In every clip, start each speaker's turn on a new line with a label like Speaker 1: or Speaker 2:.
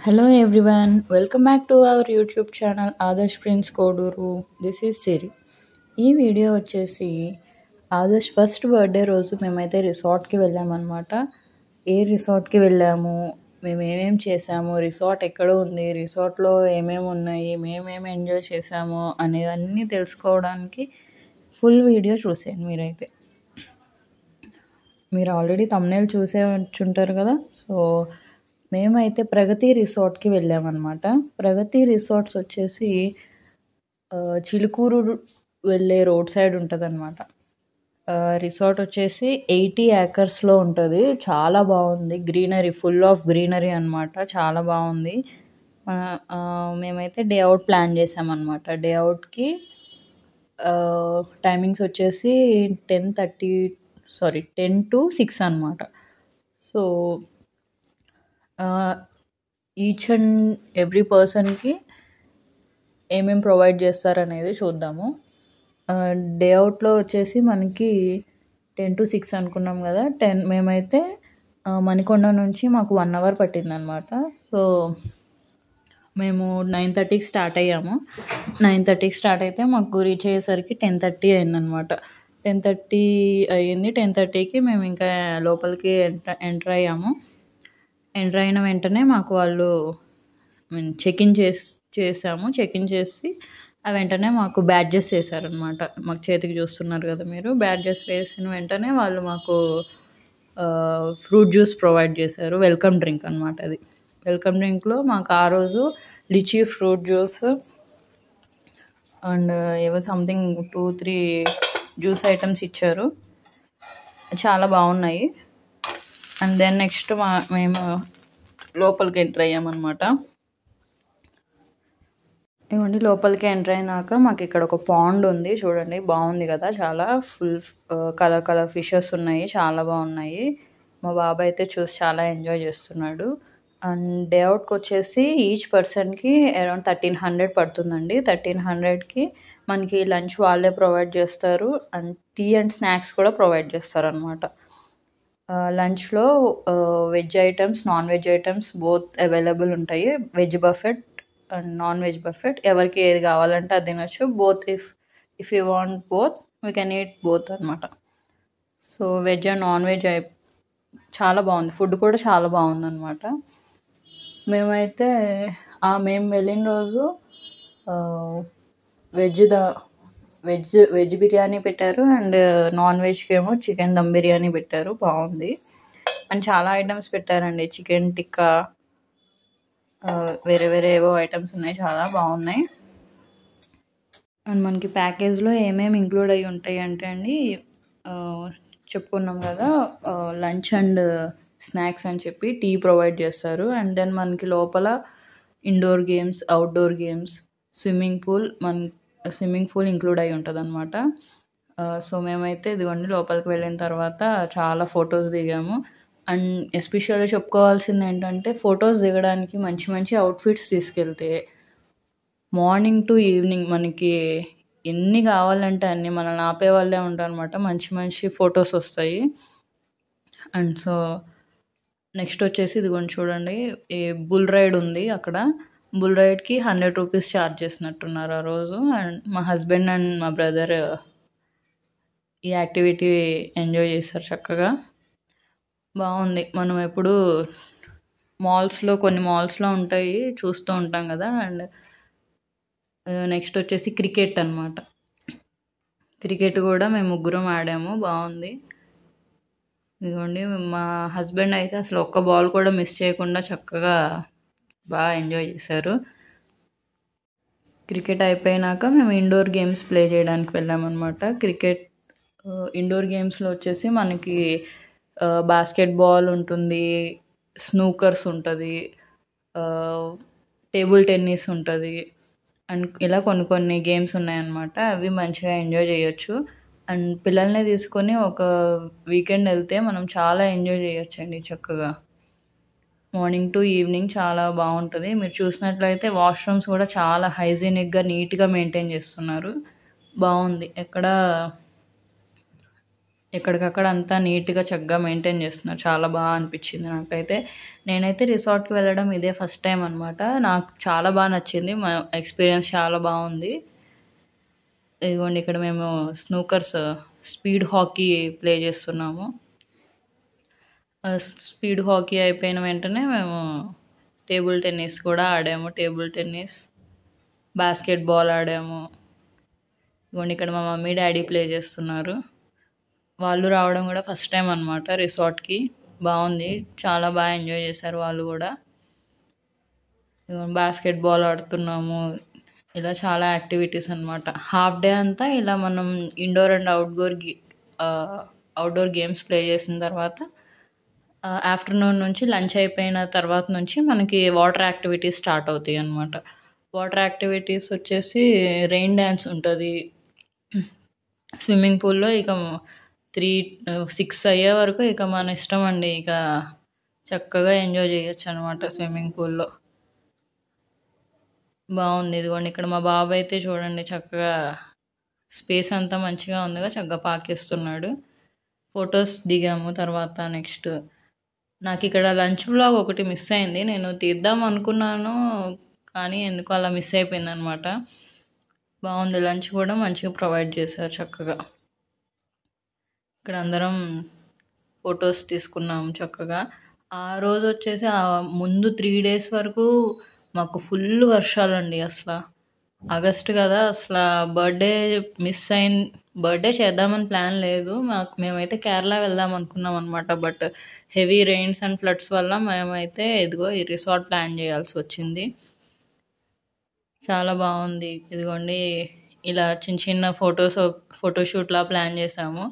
Speaker 1: Hello everyone, welcome back to our YouTube channel Adarsh prince Koduru. This is Siri. ఈ video వచ్చేసి Adarsh first birthday రోజు మేమైతే రిసార్ట్కి వెళ్ళామన్నమాట. ఏ రిసార్ట్కి వెళ్ళాము, మేము ఏమేమి చేసాము, రిసార్ట్ ఎక్కడ ఉంది, రిసార్ట్లో ఏమేమి ఉన్నాయి, మేమేమి ఎంజాయ్ చేసాము అనేవన్నీ తెలుసుకోవడానికి ఫుల్ వీడియో చూసేయండి. మీరు ఆల్రెడీ థంబ్నెయిల్ చూసే వచ్చుంటారు కదా. సో మేమైతే ప్రగతి రిసార్ట్కి వెళ్ళామన్నమాట. ప్రగతి రిసార్ట్స్ వచ్చేసి చిలుకూరు వెళ్ళే రోడ్ సైడ్ ఉంటుంది అనమాట. రిసార్ట్ వచ్చేసి 80 acresలో ఉంటుంది. చాలా బాగుంది, గ్రీనరీ, ఫుల్ ఆఫ్ గ్రీనరీ అనమాట. చాలా బాగుంది. మేమైతే డే అవుట్ ప్లాన్ చేసామన్నమాట. డే అవుట్కి టైమింగ్స్ వచ్చేసి 10 to 6 అనమాట. సో ఈచ్ అండ్ ఎవ్రీ పర్సన్కి ఏమేమి ప్రొవైడ్ చేస్తారనేది చూద్దాము. డే అవుట్లో వచ్చేసి మనకి 10 to 6 అనుకున్నాం కదా. మేమైతే మణికొండ నుంచి మాకు 1 hour పట్టిందనమాట. సో మేము 9:30కి స్టార్ట్ అయ్యాము. 9:30కి స్టార్ట్ అయితే మాకు రీచ్ అయ్యేసరికి 10:30 అయిందనమాట. 10:30 అయ్యింది. 10:30కి మేము ఇంకా లోపలికి ఎంటర్ అయ్యాము. ఎంటర్ అయిన వెంటనే మాకు వాళ్ళు చెక్ ఇన్ చేసాము. చెక్ ఇన్ చేసి వెంటనే మాకు బ్యాడ్జెస్ వేసారనమాట. మాకు చేతికి చూస్తున్నారు కదా మీరు. బ్యాడ్జెస్ వేసిన వెంటనే వాళ్ళు మాకు ఫ్రూట్ జ్యూస్ ప్రొవైడ్ చేశారు. వెల్కమ్ డ్రింక్ అనమాట అది. వెల్కమ్ డ్రింక్లో మాకు ఆ రోజు లిచీ ఫ్రూట్ జ్యూస్ అండ్ ఏవో సంథింగ్ 2-3 జ్యూస్ ఐటమ్స్ ఇచ్చారు. చాలా బాగున్నాయి. అండ్ దెన్ నెక్స్ట్ మేము లోపలికి ఎంటర్ అయ్యామన్నమాట. ఇవ్వండి, లోపలికి ఎంటర్ అయినాక మాకు ఇక్కడ ఒక పాండ్ ఉంది చూడండి. బాగుంది కదా, చాలా ఫుల్ కలర్ ఫిషెస్ ఉన్నాయి, చాలా బాగున్నాయి. మా బాబాయ్ అయితే చూసి చాలా ఎంజాయ్ చేస్తున్నాడు. అండ్ డే అవుట్కి వచ్చేసి ఈచ్ పర్సన్కి అరౌండ్ 1300 పడుతుందండి. 1300కి మనకి లంచ్ వాళ్ళే ప్రొవైడ్ చేస్తారు. అండ్ టీ అండ్ స్నాక్స్ కూడా ప్రొవైడ్ చేస్తారు అనమాట. లంచ్లో veg items, non veg items both available ఉంటాయి. Veg buffet and non veg buffet, ఎవరికి ఏది కావాలంటే అది తినొచ్చు. Both if you want both we can eat both అనమాట. So veg and non veg చాలా బాగుంది. ఫుడ్ కూడా చాలా బాగుంది అనమాట. మేమైతే మేము వెళ్ళిన రోజు వెజ్ బిర్యానీ పెట్టారు. అండ్ నాన్ వెజ్కి ఏమో చికెన్ దమ్ బిర్యానీ పెట్టారు. బాగుంది. అండ్ చాలా ఐటమ్స్ పెట్టారండి. చికెన్ టిక్కా, వేరే ఏవో ఐటమ్స్ ఉన్నాయి, చాలా బాగున్నాయి. అండ్ మనకి ప్యాకేజ్లో ఏమేమి ఇంక్లూడ్ అయ్యి ఉంటాయి అంటే అండి, చెప్పుకున్నాం కదా, లంచ్ అండ్ స్నాక్స్ అని చెప్పి టీ ప్రొవైడ్ చేస్తారు. అండ్ దెన్ మనకి లోపల indoor games, outdoor games, swimming pool include అయి ఉంటుంది అనమాట. సో మేమైతే ఇదిగోండి లోపలికి వెళ్ళిన తర్వాత చాలా ఫొటోస్ దిగాము. అండ్ ఎస్పెషల్గా చెప్పుకోవాల్సింది ఏంటంటే, ఫొటోస్ దిగడానికి మంచి మంచి అవుట్ఫిట్స్ తీసుకెళ్తే మార్నింగ్ టు ఈవినింగ్ మనకి ఎన్ని కావాలంటే అన్ని మనల్ని ఆపే వాళ్ళే ఉంటారు అనమాట. మంచి మంచి ఫొటోస్ వస్తాయి. అండ్ సో నెక్స్ట్ వచ్చేసి ఇదిగోండి చూడండి, ఈ బుల్ రైడ్ ఉంది అక్కడ. బుల్ రైడ్కి 100 రూపీస్ ఛార్జ్ చేసినట్టున్నారు ఆ రోజు. అండ్ మా హస్బెండ్ అండ్ మా బ్రదర్ ఈ యాక్టివిటీ ఎంజాయ్ చేస్తారు చక్కగా. బాగుంది. మనం ఎప్పుడు కొన్ని మాల్స్లో ఉంటాయి, చూస్తూ ఉంటాం కదా. అండ్ నెక్స్ట్ వచ్చేసి క్రికెట్ అనమాట. క్రికెట్ కూడా మేము ముగ్గురం ఆడాము, బాగుంది. ఇదిగోండి మా హస్బెండ్ అయితే అసలు ఒక్క బాల్ కూడా మిస్ చేయకుండా చక్కగా బాగా ఎంజాయ్ చేశారు. క్రికెట్ అయిపోయినాక మేము ఇండోర్ గేమ్స్ ప్లే చేయడానికి వెళ్ళామన్నమాట. క్రికెట్ ఇండోర్ గేమ్స్లో వచ్చేసి మనకి బాస్కెట్బాల్ ఉంటుంది, స్నూకర్స్ ఉంటుంది, టేబుల్ టెన్నిస్ ఉంటుంది. అండ్ ఇలా కొన్ని గేమ్స్ ఉన్నాయన్నమాట. అవి మంచిగా ఎంజాయ్ చేయొచ్చు. అండ్ పిల్లల్ని తీసుకొని ఒక వీకెండ్ వెళ్తే మనం చాలా ఎంజాయ్ చేయొచ్చండి చక్కగా. మార్నింగ్ టు ఈవినింగ్ చాలా బాగుంటుంది. మీరు చూసినట్లయితే వాష్రూమ్స్ కూడా చాలా హైజీనిక్గా, నీట్గా మెయింటైన్ చేస్తున్నారు. బాగుంది. ఎక్కడికక్కడ అంతా నీట్గా చక్కగా మెయింటైన్ చేస్తున్నారు. చాలా బాగా అనిపించింది నాకైతే. నేనైతే రిసార్ట్కి వెళ్ళడం ఇదే ఫస్ట్ టైం అనమాట. నాకు చాలా బాగా నచ్చింది. మా ఎక్స్పీరియన్స్ చాలా బాగుంది. ఇదిగోండి ఇక్కడ మేము స్నూకర్స్ స్పీడ్ హాకీ ప్లే చేస్తున్నాము. స్పీడ్ హాకీ అయిపోయిన వెంటనే మేము టేబుల్ టెన్నిస్ కూడా ఆడాము. టేబుల్ టెన్నిస్, బాస్కెట్ బాల్ ఆడాము. ఇదిగోండి ఇక్కడ మా మమ్మీ డాడీ ప్లే చేస్తున్నారు. వాళ్ళు రావడం కూడా ఫస్ట్ టైం అనమాట రిసార్ట్కి. బాగుంది, చాలా బాగా ఎంజాయ్ చేశారు వాళ్ళు కూడా. బాస్కెట్ బాల్ ఆడుతున్నాము. ఇలా చాలా యాక్టివిటీస్ అనమాట. హాఫ్ డే అంతా ఇలా మనం indoor and outdoor games play చేసిన తర్వాత ఆఫ్టర్నూన్ నుంచి లంచ్ అయిపోయిన తర్వాత నుంచి మనకి వాటర్ యాక్టివిటీస్ స్టార్ట్ అవుతాయి అన్నమాట. వాటర్ యాక్టివిటీస్ వచ్చేసి రెయిన్ డ్యాన్స్ ఉంటుంది. స్విమ్మింగ్ పూల్లో ఇక 6 అయ్యే వరకు ఇక మన ఇష్టం అండి. ఇక చక్కగా ఎంజాయ్ చేయొచ్చు అనమాట స్విమ్మింగ్ పూల్లో. బాగుంది. ఇదిగోండి ఇక్కడ మా బాబు అయితే చూడండి చక్కగా స్పేస్ అంతా మంచిగా ఉందిగా, చక్కగా పాకేస్తున్నాడు. ఫొటోస్ దిగాము. తర్వాత నెక్స్ట్ నాకు ఇక్కడ లంచ్ బ్లాగ్ ఒకటి మిస్ అయింది. నేను తీద్దాం అనుకున్నాను కానీ ఎందుకు అలా మిస్ అయిపోయింది అనమాట. బాగుంది, లంచ్ కూడా మంచిగా ప్రొవైడ్ చేశారు చక్కగా. ఇక్కడ అందరం ఫొటోస్ తీసుకున్నాము చక్కగా. ఆ రోజు వచ్చేసి ముందు 3 days వరకు మాకు ఫుల్ వర్షాలండి. అసలు ఆగస్ట్ కదా, అసలు బర్త్డే చేద్దామని ప్లాన్ లేదు మేమైతే కేరళ వెళ్దాం అనుకున్నాం అనమాట. But heavy rains and floods వల్ల మేమైతే ఇదిగో ఈ రిసార్ట్ ప్లాన్ చేయాల్సి వచ్చింది. చాలా బాగుంది. ఇదిగోండి ఇలా చిన్న చిన్న ఫోటోషూట్లా ప్లాన్ చేసాము.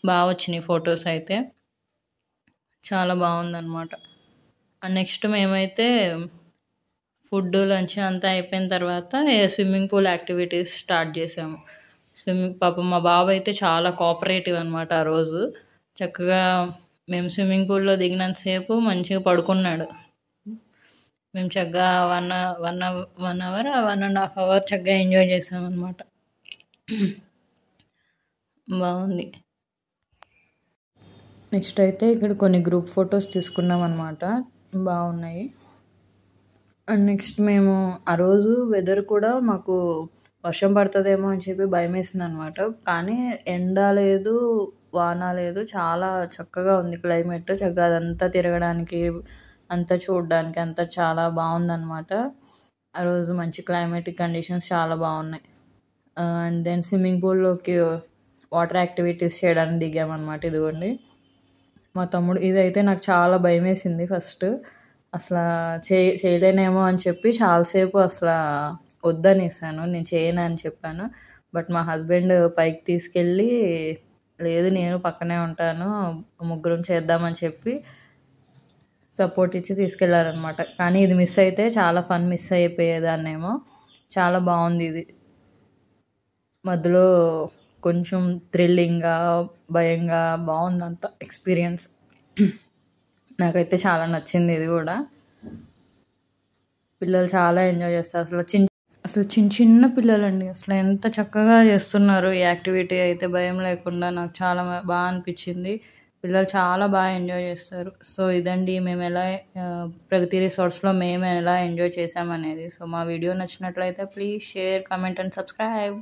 Speaker 1: బాగా వచ్చినాయి ఫొటోస్ అయితే. చాలా బాగుందన్నమాట. నెక్స్ట్ మేమైతే ఫుడ్ లంచ్ అంతా అయిపోయిన తర్వాత స్విమ్మింగ్ పూల్ యాక్టివిటీస్ స్టార్ట్ చేసాము. పాపం మా బాబు అయితే చాలా కోఆపరేటివ్ అనమాట. ఆ రోజు చక్కగా మేము స్విమ్మింగ్ పూల్లో దిగినంతసేపు మంచిగా పడుకున్నాడు. మేము చక్కగా 1.5 అవర్ చక్కగా ఎంజాయ్ చేసామన్నమాట. బాగుంది. నెక్స్ట్ అయితే ఇక్కడ కొన్ని గ్రూప్ ఫొటోస్ తీసుకున్నాం అనమాట. బాగున్నాయి. అండ్ నెక్స్ట్ మేము ఆ రోజు వెదర్ కూడా మాకు వర్షం పడుతుందేమో అని చెప్పి భయం వేసింది అనమాట. కానీ ఎండ లేదు, వాన లేదు, చాలా చక్కగా ఉంది క్లైమేట్. చక్కగా అదంతా తిరగడానికి, అంతా చూడడానికి అంతా చాలా బాగుందన్నమాట. ఆ రోజు మంచి క్లైమేటిక్ కండిషన్స్ చాలా బాగున్నాయి. అండ్ దెన్ స్విమ్మింగ్ పూల్లోకి వాటర్ యాక్టివిటీస్ చేయడానికి దిగామన్నమాట. ఇదిగోండి మా తమ్ముడు. ఇదైతే నాకు చాలా భయం వేసింది ఫస్ట్. అసలు చేయలేనేమో అని చెప్పి చాలాసేపు అసలు వద్దనేసాను, నేను చేయను అని చెప్పాను. బట్ మా హస్బెండ్ పైకి తీసుకెళ్ళి లేదు నేను పక్కనే ఉంటాను, ముగ్గురం చేద్దామని చెప్పి సపోర్ట్ ఇచ్చి తీసుకెళ్లారనమాట. కానీ ఇది మిస్ అయితే చాలా ఫన్ మిస్ అయిపోయేదాన్నేమో. చాలా బాగుంది ఇది. మధ్యలో కొంచెం థ్రిల్లింగ్గా, భయంగా బాగుందంత ఎక్స్పీరియన్స్. నాకైతే చాలా నచ్చింది ఇది కూడా. పిల్లలు చాలా ఎంజాయ్ చేస్తారు. అసలు చిన్న పిల్లలండి, అసలు ఎంత చక్కగా చేస్తున్నారు ఈ యాక్టివిటీ అయితే భయం లేకుండా. నాకు చాలా బాగా అనిపించింది. పిల్లలు చాలా బాగా ఎంజాయ్ చేస్తారు. సో ఇదండి మేము ఎలా ప్రగతి రిసార్ట్స్లో మేము ఎలా ఎంజాయ్ చేసామనేది. సో మా వీడియో నచ్చినట్లయితే please share, comment and subscribe.